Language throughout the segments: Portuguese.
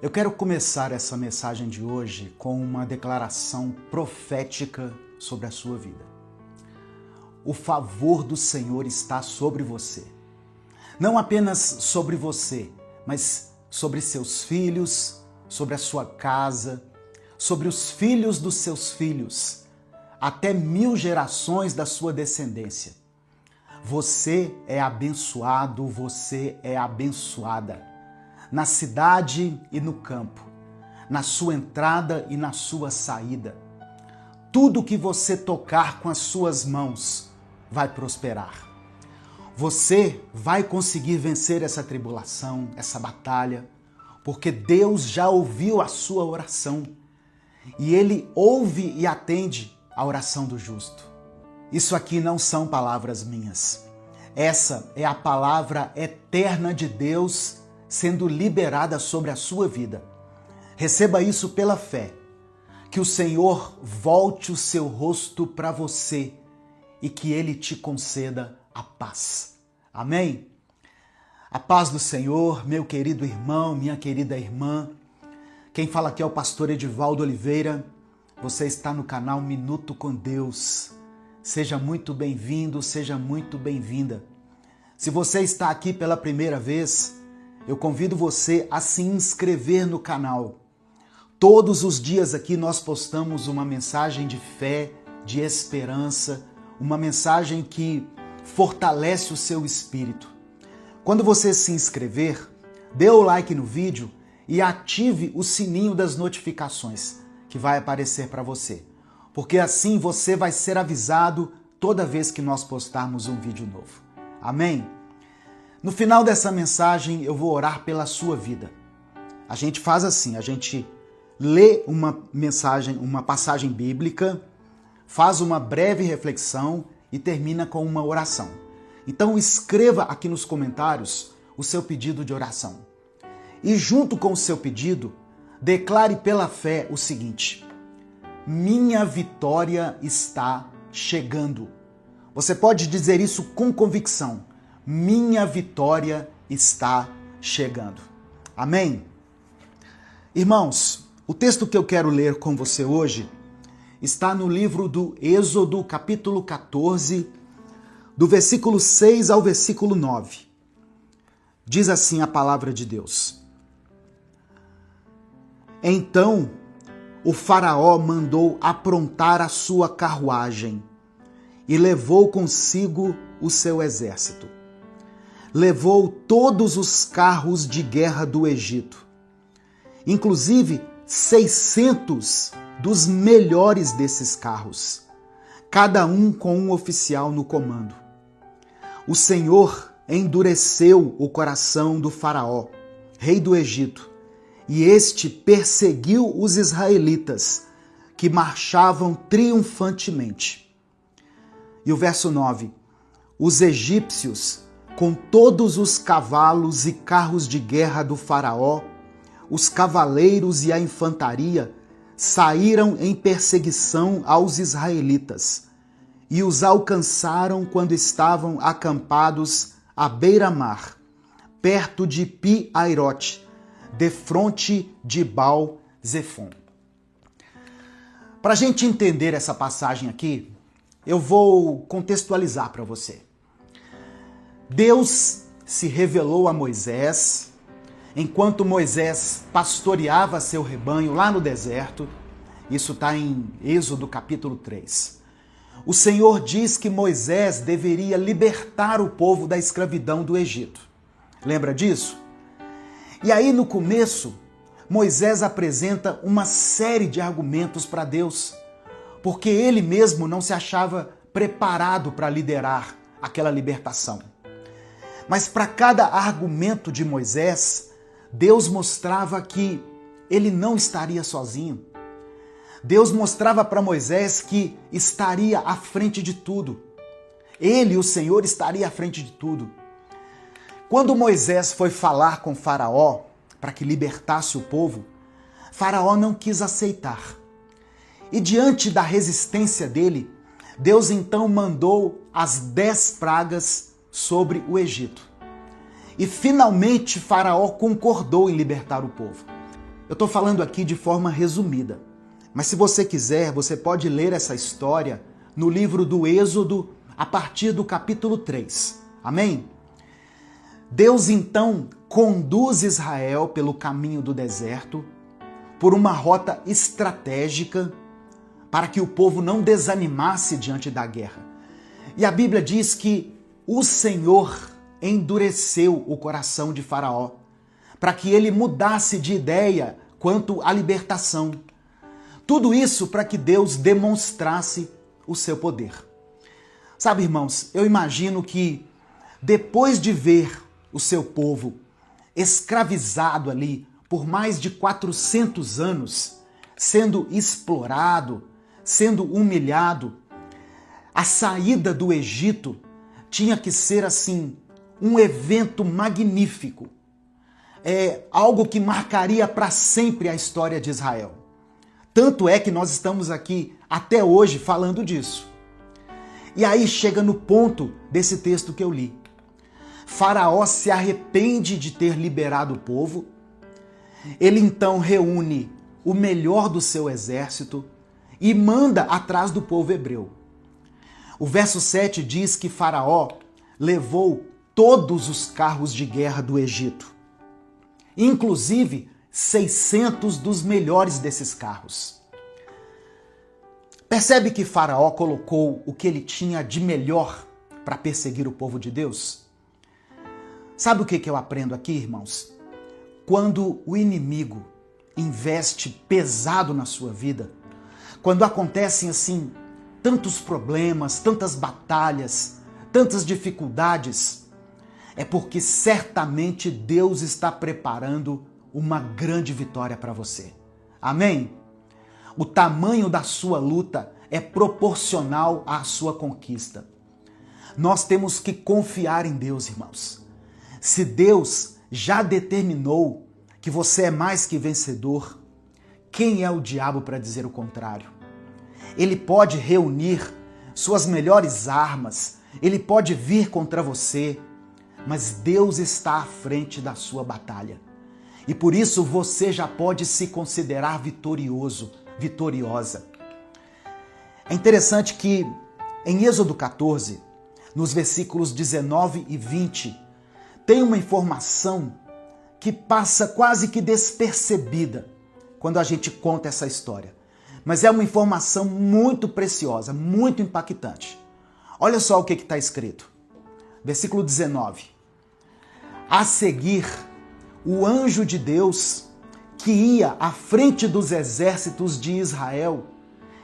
Eu quero começar essa mensagem de hoje com uma declaração profética sobre a sua vida. O favor do Senhor está sobre você. Não apenas sobre você, mas sobre seus filhos, sobre a sua casa, sobre os filhos dos seus filhos, até 1000 gerações da sua descendência. Você é abençoado, você é abençoada. Na cidade e no campo, na sua entrada e na sua saída. Tudo que você tocar com as suas mãos vai prosperar. Você vai conseguir vencer essa tribulação, essa batalha, porque Deus já ouviu a sua oração e Ele ouve e atende a oração do justo. Isso aqui não são palavras minhas. Essa é a palavra eterna de Deus sendo liberada sobre a sua vida. Receba isso pela fé. Que o Senhor volte o seu rosto para você e que Ele te conceda a paz. Amém? A paz do Senhor, meu querido irmão, minha querida irmã. Quem fala aqui é o pastor Edivaldo Oliveira. Você está no canal Minuto com Deus. Seja muito bem-vindo, seja muito bem-vinda. Se você está aqui pela primeira vez, eu convido você a se inscrever no canal. Todos os dias aqui nós postamos uma mensagem de fé, de esperança, uma mensagem que fortalece o seu espírito. Quando você se inscrever, dê o like no vídeo e ative o sininho das notificações que vai aparecer para você, porque assim você vai ser avisado toda vez que nós postarmos um vídeo novo. Amém? No final dessa mensagem eu vou orar pela sua vida. A gente faz assim, a gente lê uma passagem bíblica, faz uma breve reflexão e termina com uma oração. Então escreva aqui nos comentários o seu pedido de oração. E junto com o seu pedido, declare pela fé o seguinte: minha vitória está chegando. Você pode dizer isso com convicção. Minha vitória está chegando. Amém? Irmãos, o texto que eu quero ler com você hoje está no livro do Êxodo, capítulo 14, do versículo 6 ao versículo 9. Diz assim a palavra de Deus. Então, o faraó mandou aprontar a sua carruagem e levou consigo o seu exército. Levou todos os carros de guerra do Egito, inclusive 600 dos melhores desses carros, cada um com um oficial no comando. O Senhor endureceu o coração do faraó, rei do Egito, e este perseguiu os israelitas, que marchavam triunfantemente. E o verso 9, os egípcios, com todos os cavalos e carros de guerra do faraó, os cavaleiros e a infantaria saíram em perseguição aos israelitas e os alcançaram quando estavam acampados à beira-mar, perto de Pi-Airote, defronte de Baal-Zefon. Para a gente entender essa passagem aqui, eu vou contextualizar para você. Deus se revelou a Moisés enquanto Moisés pastoreava seu rebanho lá no deserto. Isso está em Êxodo capítulo 3. O Senhor diz que Moisés deveria libertar o povo da escravidão do Egito. Lembra disso? E aí no começo, Moisés apresenta uma série de argumentos para Deus, porque ele mesmo não se achava preparado para liderar aquela libertação. Mas para cada argumento de Moisés, Deus mostrava que ele não estaria sozinho. Deus mostrava para Moisés que estaria à frente de tudo. Ele, o Senhor, estaria à frente de tudo. Quando Moisés foi falar com Faraó para que libertasse o povo, Faraó não quis aceitar. E diante da resistência dele, Deus então mandou as 10 pragas sobre o Egito. E finalmente Faraó concordou em libertar o povo. Eu estou falando aqui de forma resumida, mas se você quiser, você pode ler essa história no livro do Êxodo, a partir do capítulo 3. Amém? Deus então conduz Israel pelo caminho do deserto, por uma rota estratégica, para que o povo não desanimasse diante da guerra. E a Bíblia diz que o Senhor endureceu o coração de Faraó, para que ele mudasse de ideia quanto à libertação. Tudo isso para que Deus demonstrasse o seu poder. Sabe, irmãos, eu imagino que depois de ver o seu povo escravizado ali por mais de 400 anos, sendo explorado, sendo humilhado, a saída do Egito tinha que ser assim um evento magnífico. É algo que marcaria para sempre a história de Israel. Tanto é que nós estamos aqui até hoje falando disso. E aí chega no ponto desse texto que eu li. Faraó se arrepende de ter liberado o povo. Ele então reúne o melhor do seu exército e manda atrás do povo hebreu. O verso 7 diz que Faraó levou todos os carros de guerra do Egito, inclusive 600 dos melhores desses carros. Percebe que Faraó colocou o que ele tinha de melhor para perseguir o povo de Deus? Sabe o que eu aprendo aqui, irmãos? Quando o inimigo investe pesado na sua vida, quando acontecem assim tantos problemas, tantas batalhas, tantas dificuldades, é porque certamente Deus está preparando uma grande vitória para você. Amém? O tamanho da sua luta é proporcional à sua conquista. Nós temos que confiar em Deus, irmãos. Se Deus já determinou que você é mais que vencedor, quem é o diabo para dizer o contrário? Ele pode reunir suas melhores armas, ele pode vir contra você, mas Deus está à frente da sua batalha. E por isso você já pode se considerar vitorioso, vitoriosa. É interessante que em Êxodo 14, nos versículos 19 e 20, tem uma informação que passa quase que despercebida quando a gente conta essa história. Mas é uma informação muito preciosa, muito impactante. Olha só o que está escrito. Versículo 19. A seguir, o anjo de Deus, que ia à frente dos exércitos de Israel,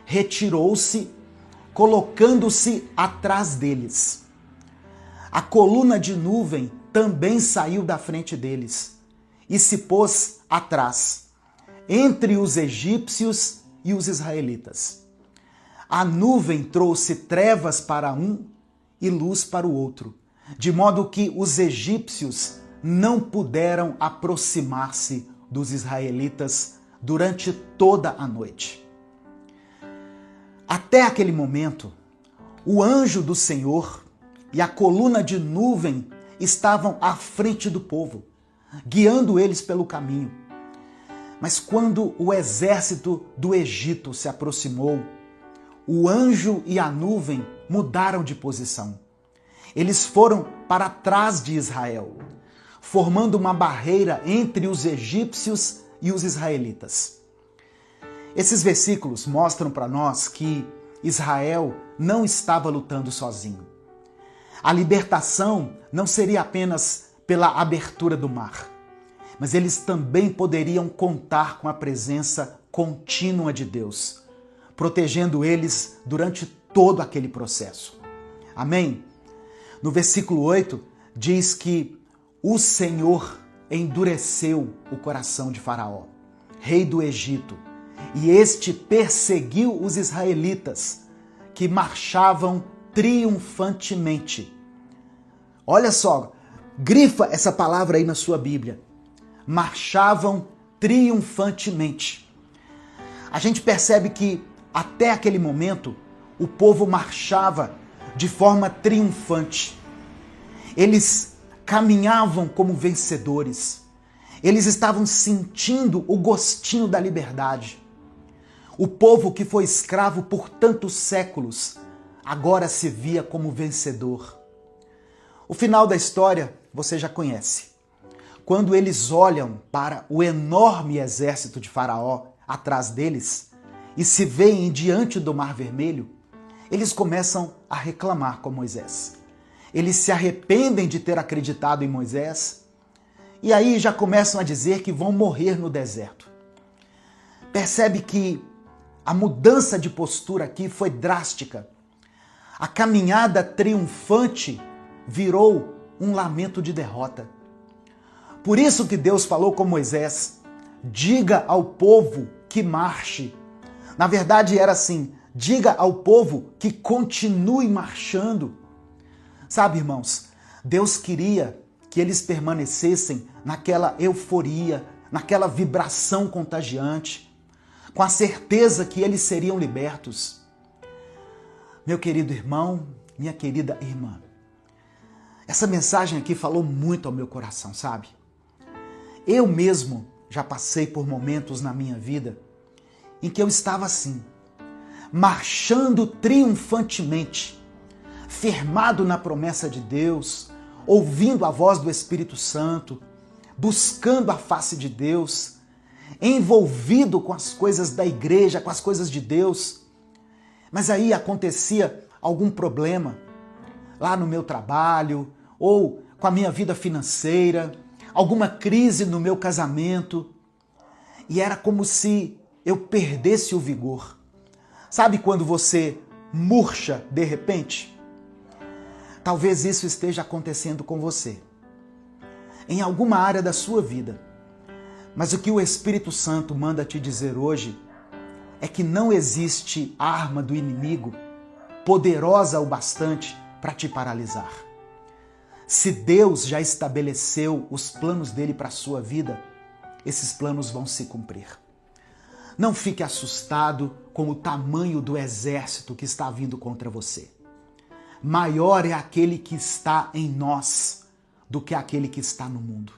retirou-se, colocando-se atrás deles. A coluna de nuvem também saiu da frente deles e se pôs atrás, entre os egípcios e os israelitas. A nuvem trouxe trevas para um e luz para o outro, de modo que os egípcios não puderam aproximar-se dos israelitas durante toda a noite. Até aquele momento, o anjo do Senhor e a coluna de nuvem estavam à frente do povo, guiando eles pelo caminho. Mas quando o exército do Egito se aproximou, o anjo e a nuvem mudaram de posição. Eles foram para trás de Israel, formando uma barreira entre os egípcios e os israelitas. Esses versículos mostram para nós que Israel não estava lutando sozinho. A libertação não seria apenas pela abertura do mar, mas eles também poderiam contar com a presença contínua de Deus, protegendo eles durante todo aquele processo. Amém? No versículo 8, diz que o Senhor endureceu o coração de Faraó, rei do Egito, e este perseguiu os israelitas, que marchavam triunfantemente. Olha só, grifa essa palavra aí na sua Bíblia. Marchavam triunfantemente. A gente percebe que até aquele momento o povo marchava de forma triunfante. Eles caminhavam como vencedores. Eles estavam sentindo o gostinho da liberdade. O povo que foi escravo por tantos séculos agora se via como vencedor. O final da história você já conhece. Quando eles olham para o enorme exército de Faraó atrás deles e se veem diante do Mar Vermelho, eles começam a reclamar com Moisés. Eles se arrependem de ter acreditado em Moisés e aí já começam a dizer que vão morrer no deserto. Percebe que a mudança de postura aqui foi drástica. A caminhada triunfante virou um lamento de derrota. Por isso que Deus falou com Moisés: diga ao povo que marche. Na verdade era assim: diga ao povo que continue marchando. Sabe, irmãos, Deus queria que eles permanecessem naquela euforia, naquela vibração contagiante, com a certeza que eles seriam libertos. Meu querido irmão, minha querida irmã, essa mensagem aqui falou muito ao meu coração, sabe? Eu mesmo já passei por momentos na minha vida em que eu estava assim, marchando triunfantemente, firmado na promessa de Deus, ouvindo a voz do Espírito Santo, buscando a face de Deus, envolvido com as coisas da igreja, com as coisas de Deus. Mas aí acontecia algum problema lá no meu trabalho ou com a minha vida financeira, alguma crise no meu casamento, e era como se eu perdesse o vigor. Sabe quando você murcha de repente? Talvez isso esteja acontecendo com você, em alguma área da sua vida. Mas o que o Espírito Santo manda te dizer hoje é que não existe arma do inimigo poderosa o bastante para te paralisar. Se Deus já estabeleceu os planos dele para a sua vida, esses planos vão se cumprir. Não fique assustado com o tamanho do exército que está vindo contra você. Maior é aquele que está em nós do que aquele que está no mundo.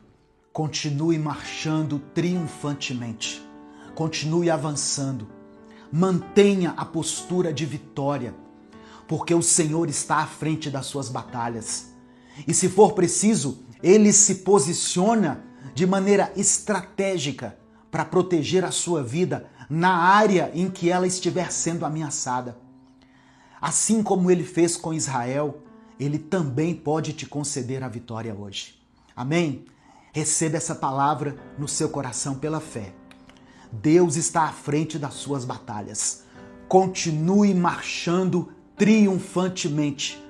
Continue marchando triunfantemente. Continue avançando. Mantenha a postura de vitória, porque o Senhor está à frente das suas batalhas. E se for preciso, Ele se posiciona de maneira estratégica para proteger a sua vida na área em que ela estiver sendo ameaçada. Assim como Ele fez com Israel, Ele também pode te conceder a vitória hoje. Amém? Receba essa palavra no seu coração pela fé. Deus está à frente das suas batalhas. Continue marchando triunfantemente.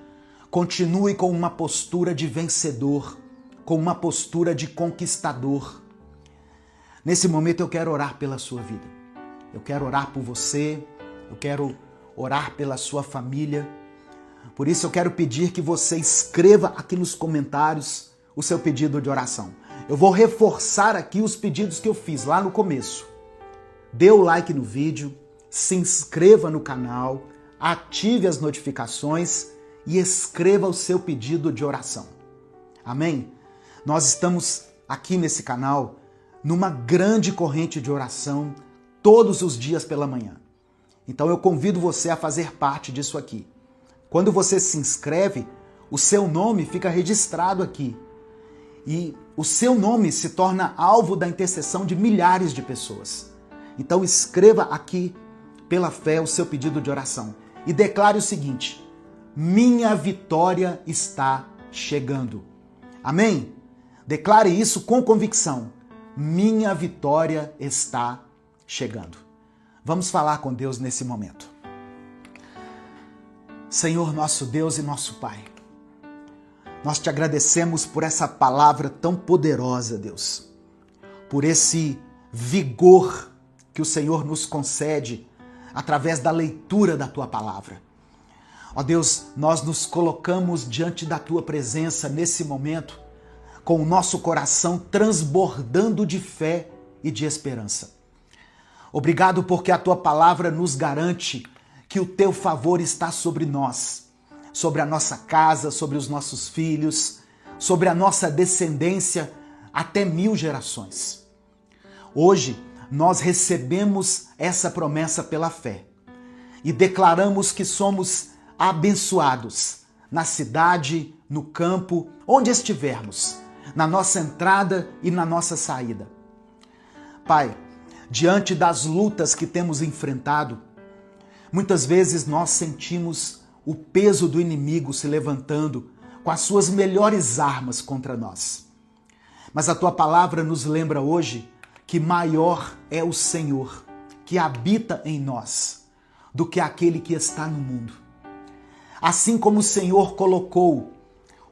Continue com uma postura de vencedor, com uma postura de conquistador. Nesse momento eu quero orar pela sua vida. Eu quero orar por você, eu quero orar pela sua família. Por isso eu quero pedir que você escreva aqui nos comentários o seu pedido de oração. Eu vou reforçar aqui os pedidos que eu fiz lá no começo. Dê o like no vídeo, se inscreva no canal, ative as notificações e escreva o seu pedido de oração. Amém? Nós estamos aqui nesse canal numa grande corrente de oração todos os dias pela manhã. Então eu convido você a fazer parte disso aqui. Quando você se inscreve, o seu nome fica registrado aqui. E o seu nome se torna alvo da intercessão de milhares de pessoas. Então escreva aqui, pela fé, o seu pedido de oração. E declare o seguinte: minha vitória está chegando. Amém? Declare isso com convicção. Minha vitória está chegando. Vamos falar com Deus nesse momento. Senhor, nosso Deus e nosso Pai, nós te agradecemos por essa palavra tão poderosa, Deus, por esse vigor que o Senhor nos concede através da leitura da Tua palavra. Ó Deus, nós nos colocamos diante da Tua presença nesse momento com o nosso coração transbordando de fé e de esperança. Obrigado porque a Tua palavra nos garante que o Teu favor está sobre nós, sobre a nossa casa, sobre os nossos filhos, sobre a nossa descendência, até 1000 gerações. Hoje, nós recebemos essa promessa pela fé e declaramos que somos abençoados na cidade, no campo, onde estivermos, na nossa entrada e na nossa saída. Pai, diante das lutas que temos enfrentado, muitas vezes nós sentimos o peso do inimigo se levantando com as suas melhores armas contra nós. Mas a tua palavra nos lembra hoje que maior é o Senhor que habita em nós do que aquele que está no mundo. Assim como o Senhor colocou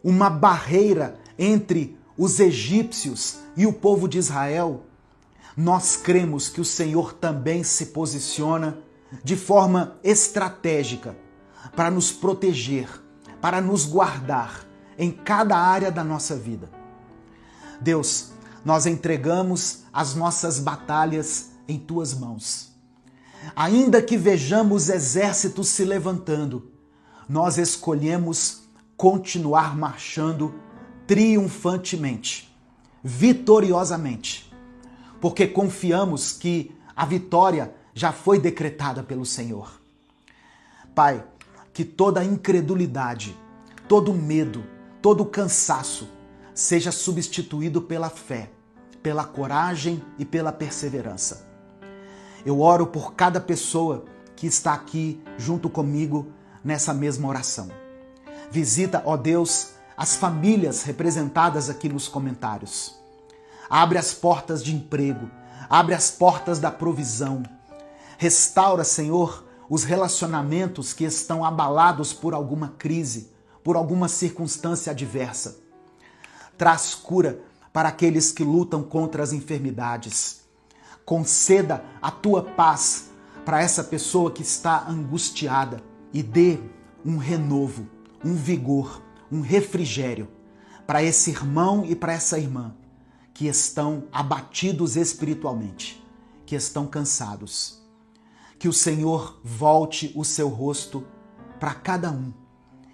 uma barreira entre os egípcios e o povo de Israel, nós cremos que o Senhor também se posiciona de forma estratégica para nos proteger, para nos guardar em cada área da nossa vida. Deus, nós entregamos as nossas batalhas em tuas mãos. Ainda que vejamos exércitos se levantando, nós escolhemos continuar marchando triunfantemente, vitoriosamente, porque confiamos que a vitória já foi decretada pelo Senhor. Pai, que toda incredulidade, todo medo, todo cansaço seja substituído pela fé, pela coragem e pela perseverança. Eu oro por cada pessoa que está aqui junto comigo nessa mesma oração. Visita, ó Deus, as famílias representadas aqui nos comentários. Abre as portas de emprego, abre as portas da provisão. Restaura, Senhor, os relacionamentos que estão abalados por alguma crise, por alguma circunstância adversa. Traz cura para aqueles que lutam contra as enfermidades. Conceda a tua paz para essa pessoa que está angustiada e dê um renovo, um vigor, um refrigério para esse irmão e para essa irmã que estão abatidos espiritualmente, que estão cansados. Que o Senhor volte o seu rosto para cada um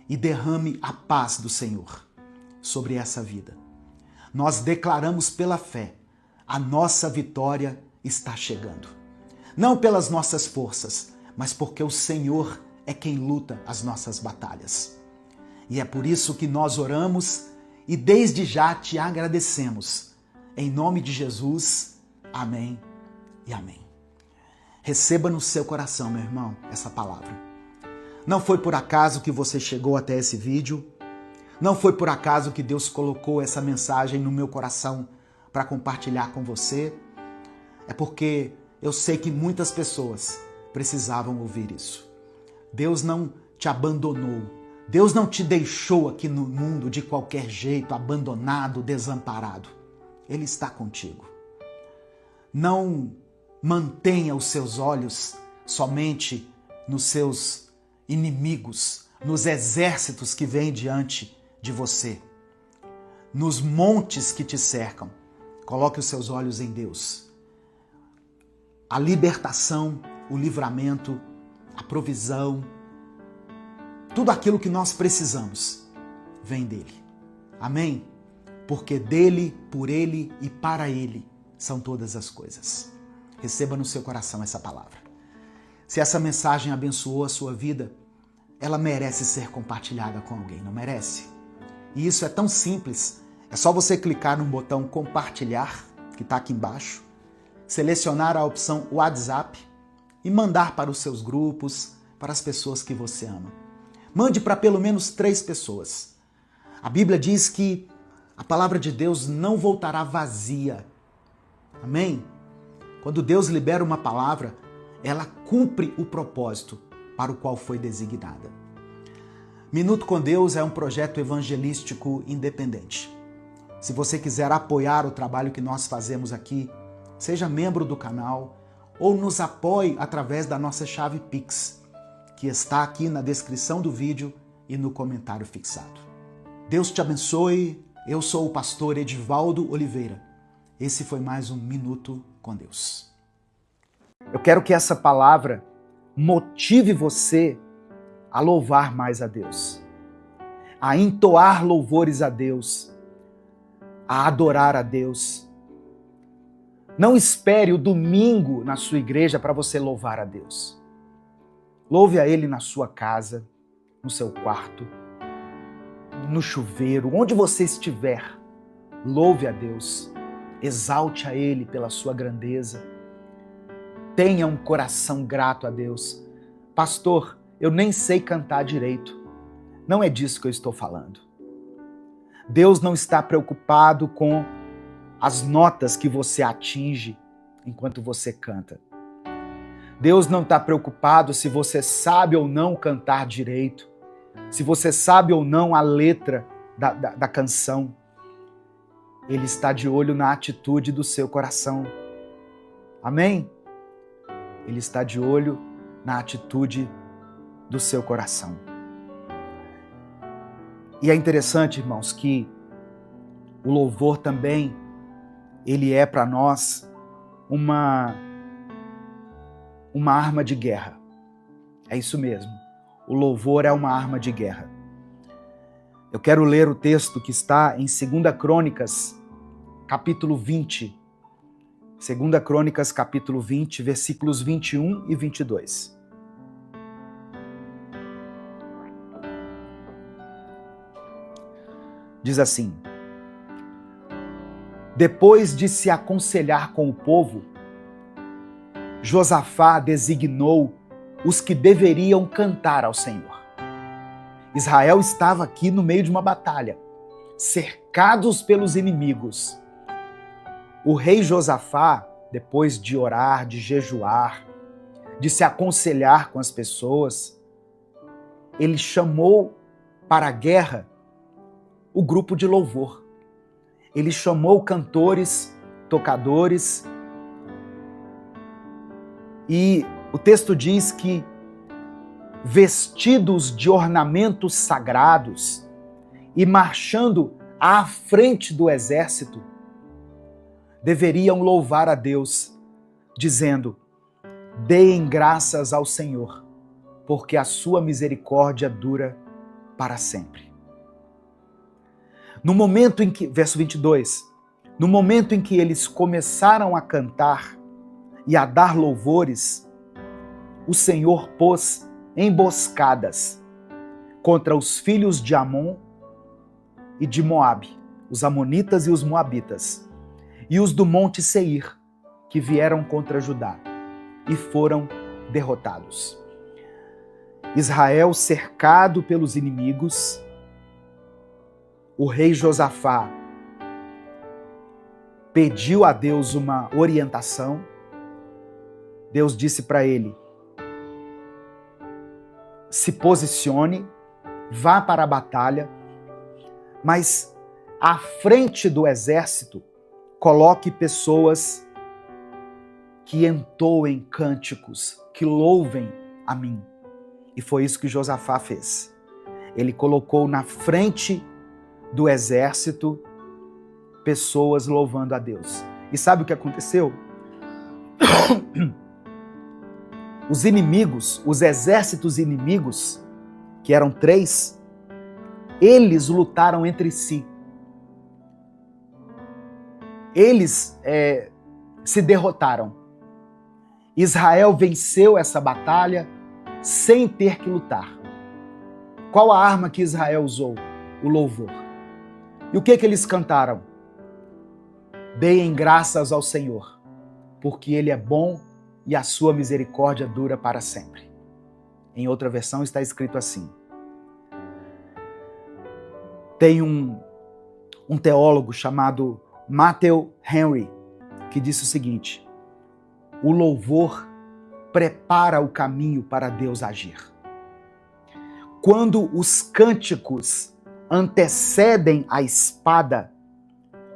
e derrame a paz do Senhor sobre essa vida. Nós declaramos pela fé, a nossa vitória está chegando. Não pelas nossas forças, mas porque o Senhor é quem luta as nossas batalhas. E é por isso que nós oramos e desde já te agradecemos. Em nome de Jesus, amém e amém. Receba no seu coração, meu irmão, essa palavra. Não foi por acaso que você chegou até esse vídeo. Não foi por acaso que Deus colocou essa mensagem no meu coração para compartilhar com você. É porque eu sei que muitas pessoas precisavam ouvir isso. Deus não te abandonou. Deus não te deixou aqui no mundo de qualquer jeito, abandonado, desamparado. Ele está contigo. Não mantenha os seus olhos somente nos seus inimigos, nos exércitos que vêm diante de você, nos montes que te cercam. Coloque os seus olhos em Deus. A libertação, o livramento, a provisão, tudo aquilo que nós precisamos vem dele. Amém? Porque dele, por ele e para ele são todas as coisas. Receba no seu coração essa palavra. Se essa mensagem abençoou a sua vida, ela merece ser compartilhada com alguém, não merece? E isso é tão simples, é só você clicar no botão compartilhar, que está aqui embaixo, selecionar a opção WhatsApp e mandar para os seus grupos, para as pessoas que você ama. Mande para pelo menos 3 pessoas. A Bíblia diz que a palavra de Deus não voltará vazia. Amém? Quando Deus libera uma palavra, ela cumpre o propósito para o qual foi designada. Minuto com Deus é um projeto evangelístico independente. Se você quiser apoiar o trabalho que nós fazemos aqui, seja membro do canal ou nos apoie através da nossa chave Pix, que está aqui na descrição do vídeo e no comentário fixado. Deus te abençoe. Eu sou o pastor Edivaldo Oliveira. Esse foi mais um Minuto com Deus. Eu quero que essa palavra motive você a louvar mais a Deus, a entoar louvores a Deus, a adorar a Deus. Não espere o domingo na sua igreja para você louvar a Deus. Louve a Ele na sua casa, no seu quarto, no chuveiro, onde você estiver. Louve a Deus, exalte a Ele pela sua grandeza. Tenha um coração grato a Deus. Pastor, eu nem sei cantar direito. Não é disso que eu estou falando. Deus não está preocupado com as notas que você atinge enquanto você canta. Deus não está preocupado se você sabe ou não cantar direito, se você sabe ou não a letra da canção. Ele está de olho na atitude do seu coração. Amém? Ele está de olho na atitude do seu coração. E é interessante, irmãos, que o louvor também, ele é para nós uma arma de guerra. É isso mesmo. O louvor é uma arma de guerra. Eu quero ler o texto que está em 2 Crônicas, capítulo 20. 2 Crônicas, capítulo 20, versículos 21 e 22. Diz assim: depois de se aconselhar com o povo, Josafá designou os que deveriam cantar ao Senhor. Israel estava aqui no meio de uma batalha, cercados pelos inimigos. O rei Josafá, depois de orar, de jejuar, de se aconselhar com as pessoas, ele chamou para a guerra o grupo de louvor. Ele chamou cantores, tocadores, e o texto diz que, vestidos de ornamentos sagrados e marchando à frente do exército, deveriam louvar a Deus, dizendo: deem graças ao Senhor, porque a sua misericórdia dura para sempre. No momento em que, verso 22, no momento em que eles começaram a cantar e a dar louvores, o Senhor pôs emboscadas contra os filhos de Amon e de Moabe, os amonitas e os moabitas, e os do monte Seir, que vieram contra Judá, e foram derrotados. Israel cercado pelos inimigos, o rei Josafá pediu a Deus uma orientação. Deus disse para ele: se posicione, vá para a batalha, mas à frente do exército, coloque pessoas que entoem cânticos, que louvem a mim. E foi isso que Josafá fez. Ele colocou na frente do exército pessoas louvando a Deus. E sabe o que aconteceu? Os inimigos, os exércitos inimigos, que eram 3, eles lutaram entre si. Eles se derrotaram. Israel venceu essa batalha sem ter que lutar. Qual a arma que Israel usou? O louvor. E o que eles cantaram? Deem graças ao Senhor, porque Ele é bom e a sua misericórdia dura para sempre. Em outra versão está escrito assim. Tem um teólogo chamado Matthew Henry que disse o seguinte: o louvor prepara o caminho para Deus agir. Quando os cânticos antecedem a espada,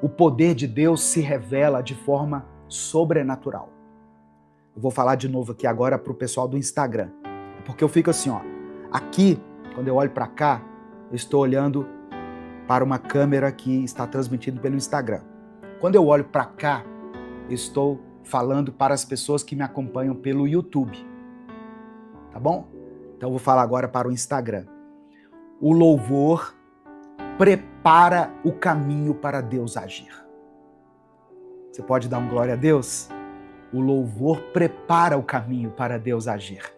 o poder de Deus se revela de forma sobrenatural. Eu vou falar de novo aqui agora para o pessoal do Instagram, porque eu fico assim, ó. Aqui, quando eu olho para cá, eu estou olhando para uma câmera que está transmitindo pelo Instagram. Quando eu olho para cá, eu estou falando para as pessoas que me acompanham pelo YouTube. Tá bom? Então eu vou falar agora para o Instagram. O louvor prepara o caminho para Deus agir. Você pode dar um glória a Deus? O louvor prepara o caminho para Deus agir.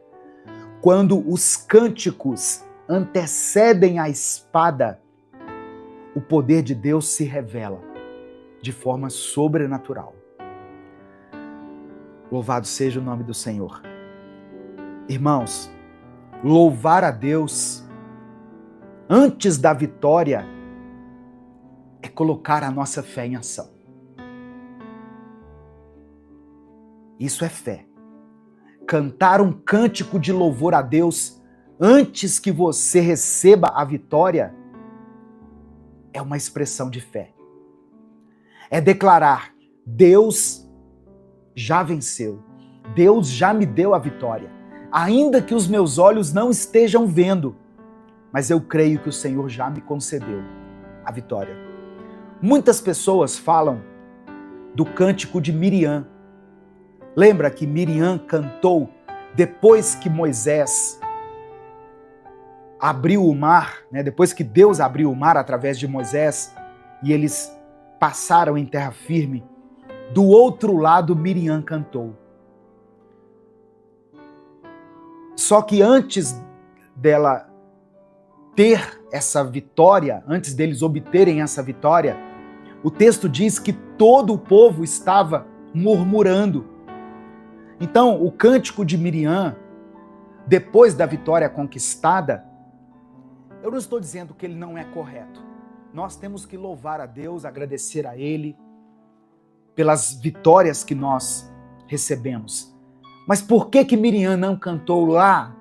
Quando os cânticos antecedem a espada, o poder de Deus se revela de forma sobrenatural. Louvado seja o nome do Senhor. Irmãos, louvar a Deus antes da vitória é colocar a nossa fé em ação. Isso é fé. Cantar um cântico de louvor a Deus antes que você receba a vitória é uma expressão de fé. É declarar: Deus já venceu. Deus já me deu a vitória. Ainda que os meus olhos não estejam vendo, mas eu creio que o Senhor já me concedeu a vitória. Muitas pessoas falam do cântico de Miriam. Lembra que Miriam cantou depois que Moisés abriu o mar, né? Depois que Deus abriu o mar através de Moisés e eles passaram em terra firme, do outro lado Miriam cantou. Só que antes dela ter essa vitória, antes deles obterem essa vitória, o texto diz que todo o povo estava murmurando. Então, o cântico de Miriam, depois da vitória conquistada, eu não estou dizendo que ele não é correto. Nós temos que louvar a Deus, agradecer a Ele pelas vitórias que nós recebemos. Mas por que Miriam não cantou lá,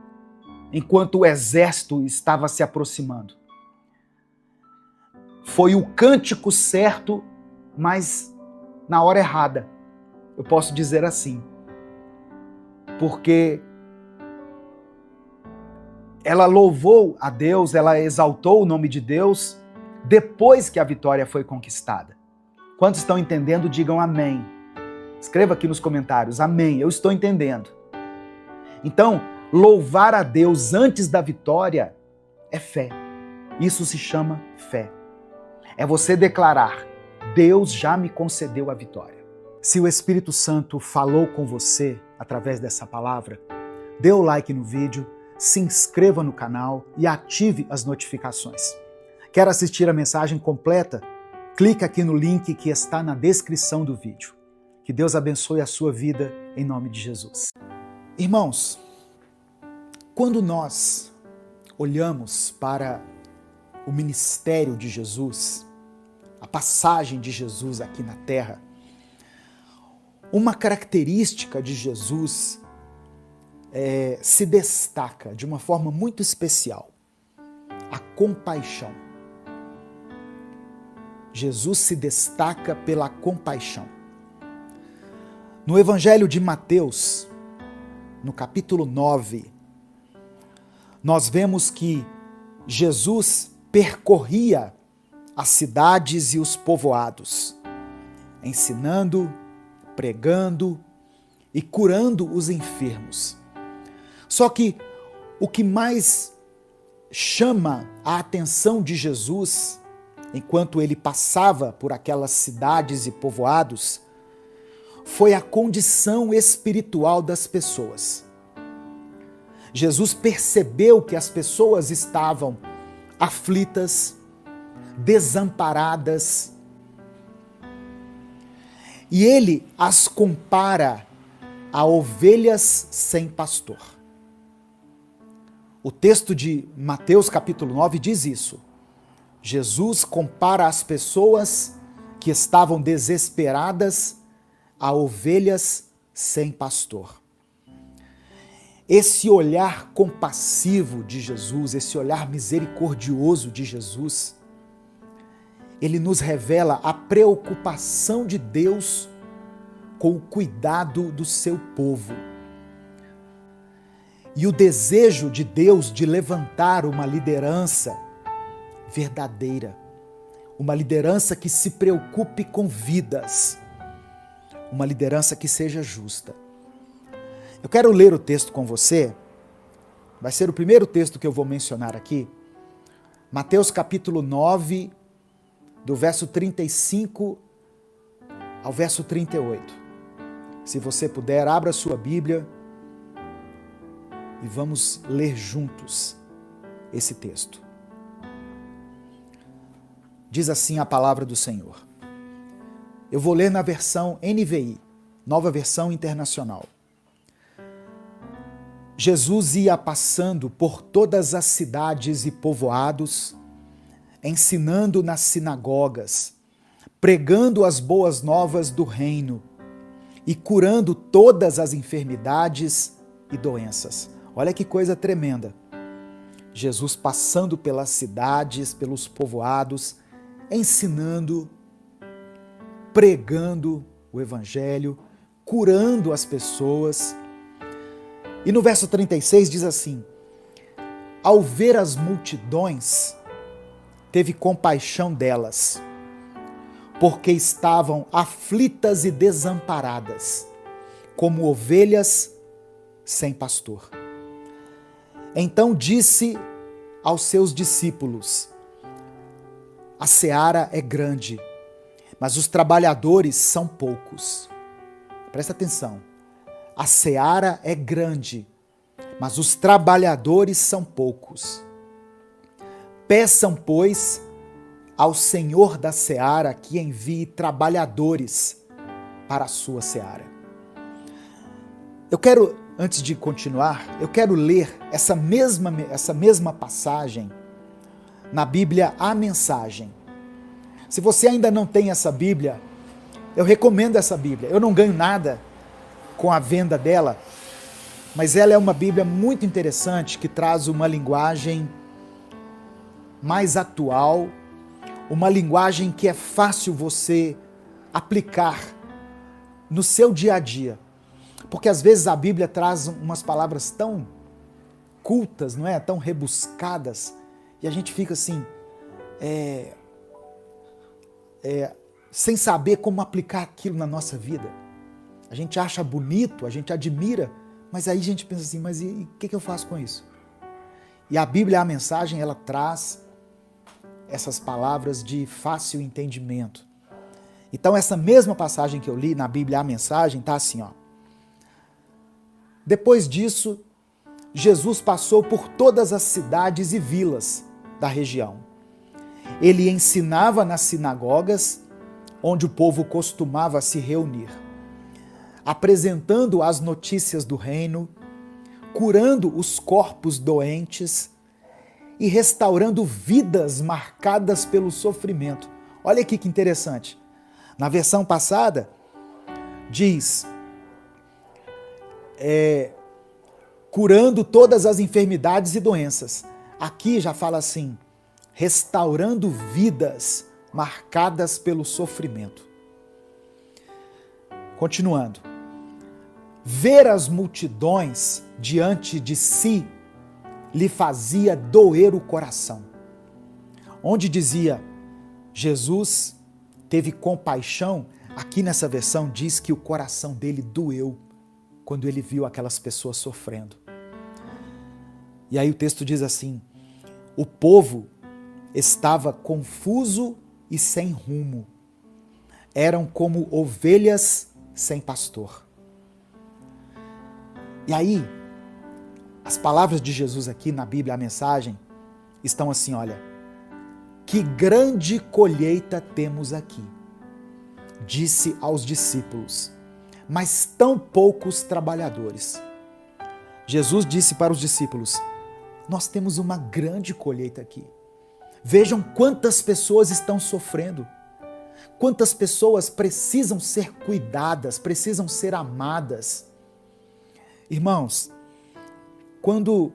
enquanto o exército estava se aproximando? Foi o cântico certo, mas na hora errada. Eu posso dizer assim. Porque ela louvou a Deus, ela exaltou o nome de Deus depois que a vitória foi conquistada. Quantos estão entendendo, digam amém. Escreva aqui nos comentários, amém, eu estou entendendo. Então, louvar a Deus antes da vitória é fé. Isso se chama fé. É você declarar: Deus já me concedeu a vitória. Se o Espírito Santo falou com você através dessa palavra, dê o like no vídeo, se inscreva no canal e ative as notificações. Quer assistir a mensagem completa? Clique aqui no link que está na descrição do vídeo. Que Deus abençoe a sua vida em nome de Jesus. Irmãos, quando nós olhamos para o ministério de Jesus, a passagem de Jesus aqui na terra, uma característica de Jesus se destaca de uma forma muito especial: a compaixão. Jesus se destaca pela compaixão. No Evangelho de Mateus, no capítulo 9, nós vemos que Jesus percorria as cidades e os povoados, ensinando, pregando e curando os enfermos. Só que o que mais chama a atenção de Jesus, enquanto ele passava por aquelas cidades e povoados, foi a condição espiritual das pessoas. Jesus percebeu que as pessoas estavam aflitas, desamparadas, e ele as compara a ovelhas sem pastor. O texto de Mateus capítulo 9 diz isso. Jesus compara as pessoas que estavam desesperadas a ovelhas sem pastor. Esse olhar compassivo de Jesus, esse olhar misericordioso de Jesus, ele nos revela a preocupação de Deus com o cuidado do seu povo. E o desejo de Deus de levantar uma liderança verdadeira, uma liderança que se preocupe com vidas, uma liderança que seja justa. Eu quero ler o texto com você, vai ser o primeiro texto que eu vou mencionar aqui, Mateus capítulo 9, do verso 35 ao verso 38. Se você puder, abra sua Bíblia e vamos ler juntos esse texto. Diz assim a palavra do Senhor. Eu vou ler na versão NVI, Nova Versão Internacional. Jesus ia passando por todas as cidades e povoados, ensinando nas sinagogas, pregando as boas novas do reino e curando todas as enfermidades e doenças. Olha que coisa tremenda. Jesus passando pelas cidades, pelos povoados, ensinando, pregando o evangelho, curando as pessoas. E no verso 36 diz assim: ao ver as multidões, teve compaixão delas, porque estavam aflitas e desamparadas, como ovelhas sem pastor. Então disse aos seus discípulos: a seara é grande, mas os trabalhadores são poucos. Presta atenção. A seara é grande, mas os trabalhadores são poucos. Peçam, pois, ao Senhor da seara que envie trabalhadores para a sua seara. Antes de continuar, eu quero ler essa mesma passagem na Bíblia, a Mensagem. Se você ainda não tem essa Bíblia, eu recomendo essa Bíblia. Eu não ganho nada com a venda dela, mas ela é uma Bíblia muito interessante que traz uma linguagem mais atual, uma linguagem que é fácil você aplicar no seu dia a dia. Porque às vezes a Bíblia traz umas palavras tão cultas, não é? Tão rebuscadas, e a gente fica assim, sem saber como aplicar aquilo na nossa vida. A gente acha bonito, a gente admira, mas aí a gente pensa assim, mas e o que eu faço com isso? E a Bíblia, a Mensagem, ela traz essas palavras de fácil entendimento. Então essa mesma passagem que eu li na Bíblia, a Mensagem, está assim, ó. Depois disso, Jesus passou por todas as cidades e vilas da região. Ele ensinava nas sinagogas, onde o povo costumava se reunir, apresentando as notícias do reino, curando os corpos doentes e restaurando vidas marcadas pelo sofrimento. Olha aqui que interessante. Na versão passada, diz, curando todas as enfermidades e doenças. Aqui já fala assim, restaurando vidas marcadas pelo sofrimento. Continuando. Ver as multidões diante de si lhe fazia doer o coração. Onde dizia, Jesus teve compaixão, aqui nessa versão diz que o coração dele doeu quando ele viu aquelas pessoas sofrendo. E aí o texto diz assim, o povo estava confuso e sem rumo. Eram como ovelhas sem pastor. E aí, as palavras de Jesus aqui na Bíblia, a Mensagem, estão assim, olha, que grande colheita temos aqui, disse aos discípulos, mas tão poucos trabalhadores. Jesus disse para os discípulos, nós temos uma grande colheita aqui. Vejam quantas pessoas estão sofrendo, quantas pessoas precisam ser cuidadas, precisam ser amadas. Irmãos, quando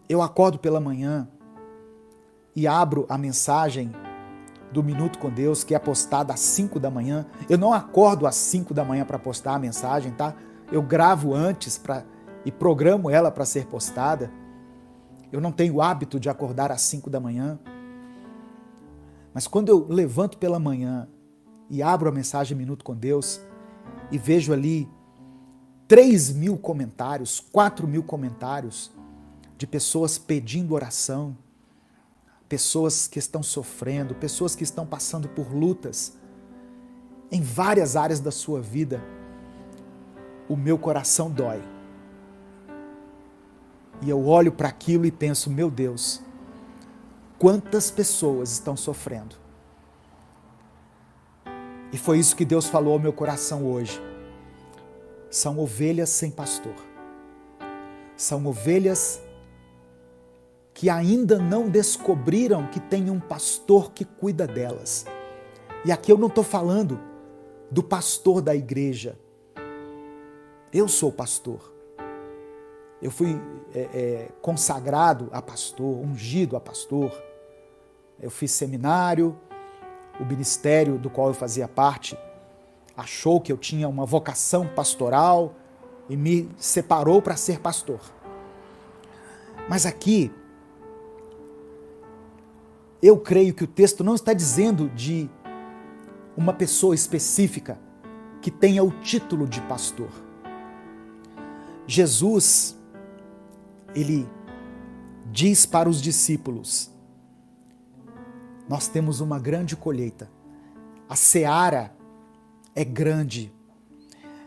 eu acordo pela manhã e abro a mensagem do Minuto com Deus, que é postada às 5 da manhã, eu não acordo às 5 da manhã para postar a mensagem, tá? Eu gravo antes e programo ela para ser postada. Eu não tenho o hábito de acordar às 5 da manhã. Mas quando eu levanto pela manhã e abro a mensagem Minuto com Deus e vejo ali 3.000 comentários, 4.000 comentários de pessoas pedindo oração, pessoas que estão sofrendo, pessoas que estão passando por lutas em várias áreas da sua vida, o meu coração dói. E eu olho para aquilo e penso, meu Deus, quantas pessoas estão sofrendo. E foi isso que Deus falou ao meu coração hoje. São ovelhas sem pastor. São ovelhas que ainda não descobriram que tem um pastor que cuida delas. E aqui eu não estou falando do pastor da igreja. Eu sou pastor. Eu fui consagrado a pastor, ungido a pastor. Eu fiz seminário, o ministério do qual eu fazia parte achou que eu tinha uma vocação pastoral e me separou para ser pastor. Mas aqui, eu creio que o texto não está dizendo de uma pessoa específica que tenha o título de pastor. Jesus, ele diz para os discípulos, nós temos uma grande colheita, a seara é grande,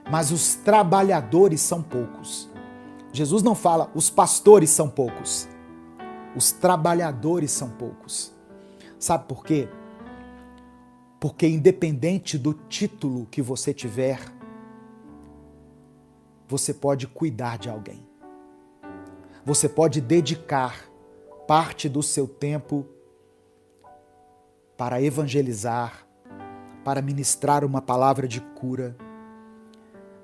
mas os trabalhadores são poucos. Jesus não fala, os pastores são poucos, os trabalhadores são poucos. Sabe por quê? Porque independente do título que você tiver, você pode cuidar de alguém. Você pode dedicar parte do seu tempo para evangelizar, para ministrar uma palavra de cura,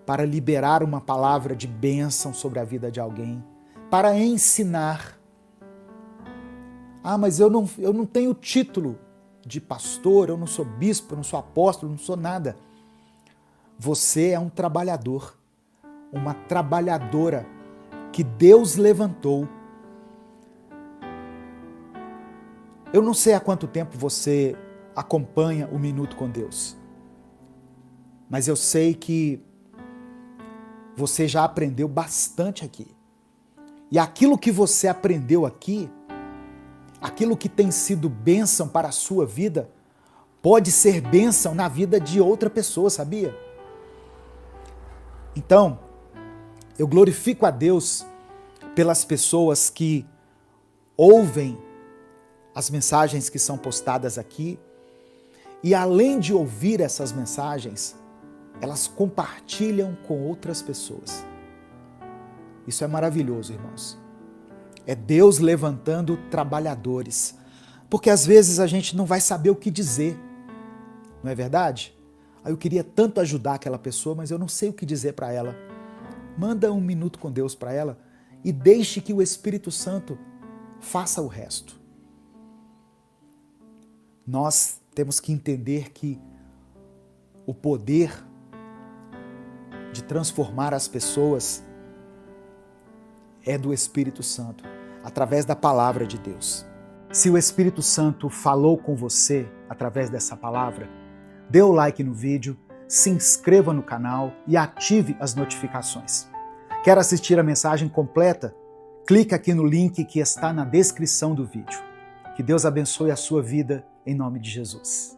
para liberar uma palavra de bênção sobre a vida de alguém, para ensinar. Ah, mas eu não tenho título de pastor, eu não sou bispo, eu não sou apóstolo, eu não sou nada. Você é um trabalhador, uma trabalhadora que Deus levantou. Eu não sei há quanto tempo você acompanha o Minuto com Deus, mas eu sei que você já aprendeu bastante aqui. E aquilo que você aprendeu aqui, aquilo que tem sido bênção para a sua vida, pode ser bênção na vida de outra pessoa, sabia? Então, eu glorifico a Deus pelas pessoas que ouvem as mensagens que são postadas aqui e, além de ouvir essas mensagens, elas compartilham com outras pessoas. Isso é maravilhoso, irmãos. É Deus levantando trabalhadores. Porque às vezes a gente não vai saber o que dizer. Não é verdade? Eu queria tanto ajudar aquela pessoa, mas eu não sei o que dizer para ela. Manda um minuto com Deus para ela e deixe que o Espírito Santo faça o resto. Nós temos que entender que o poder de transformar as pessoas é do Espírito Santo, através da palavra de Deus. Se o Espírito Santo falou com você através dessa palavra, dê o like no vídeo, se inscreva no canal e ative as notificações. Quer assistir a mensagem completa? Clica aqui no link que está na descrição do vídeo. Que Deus abençoe a sua vida em nome de Jesus.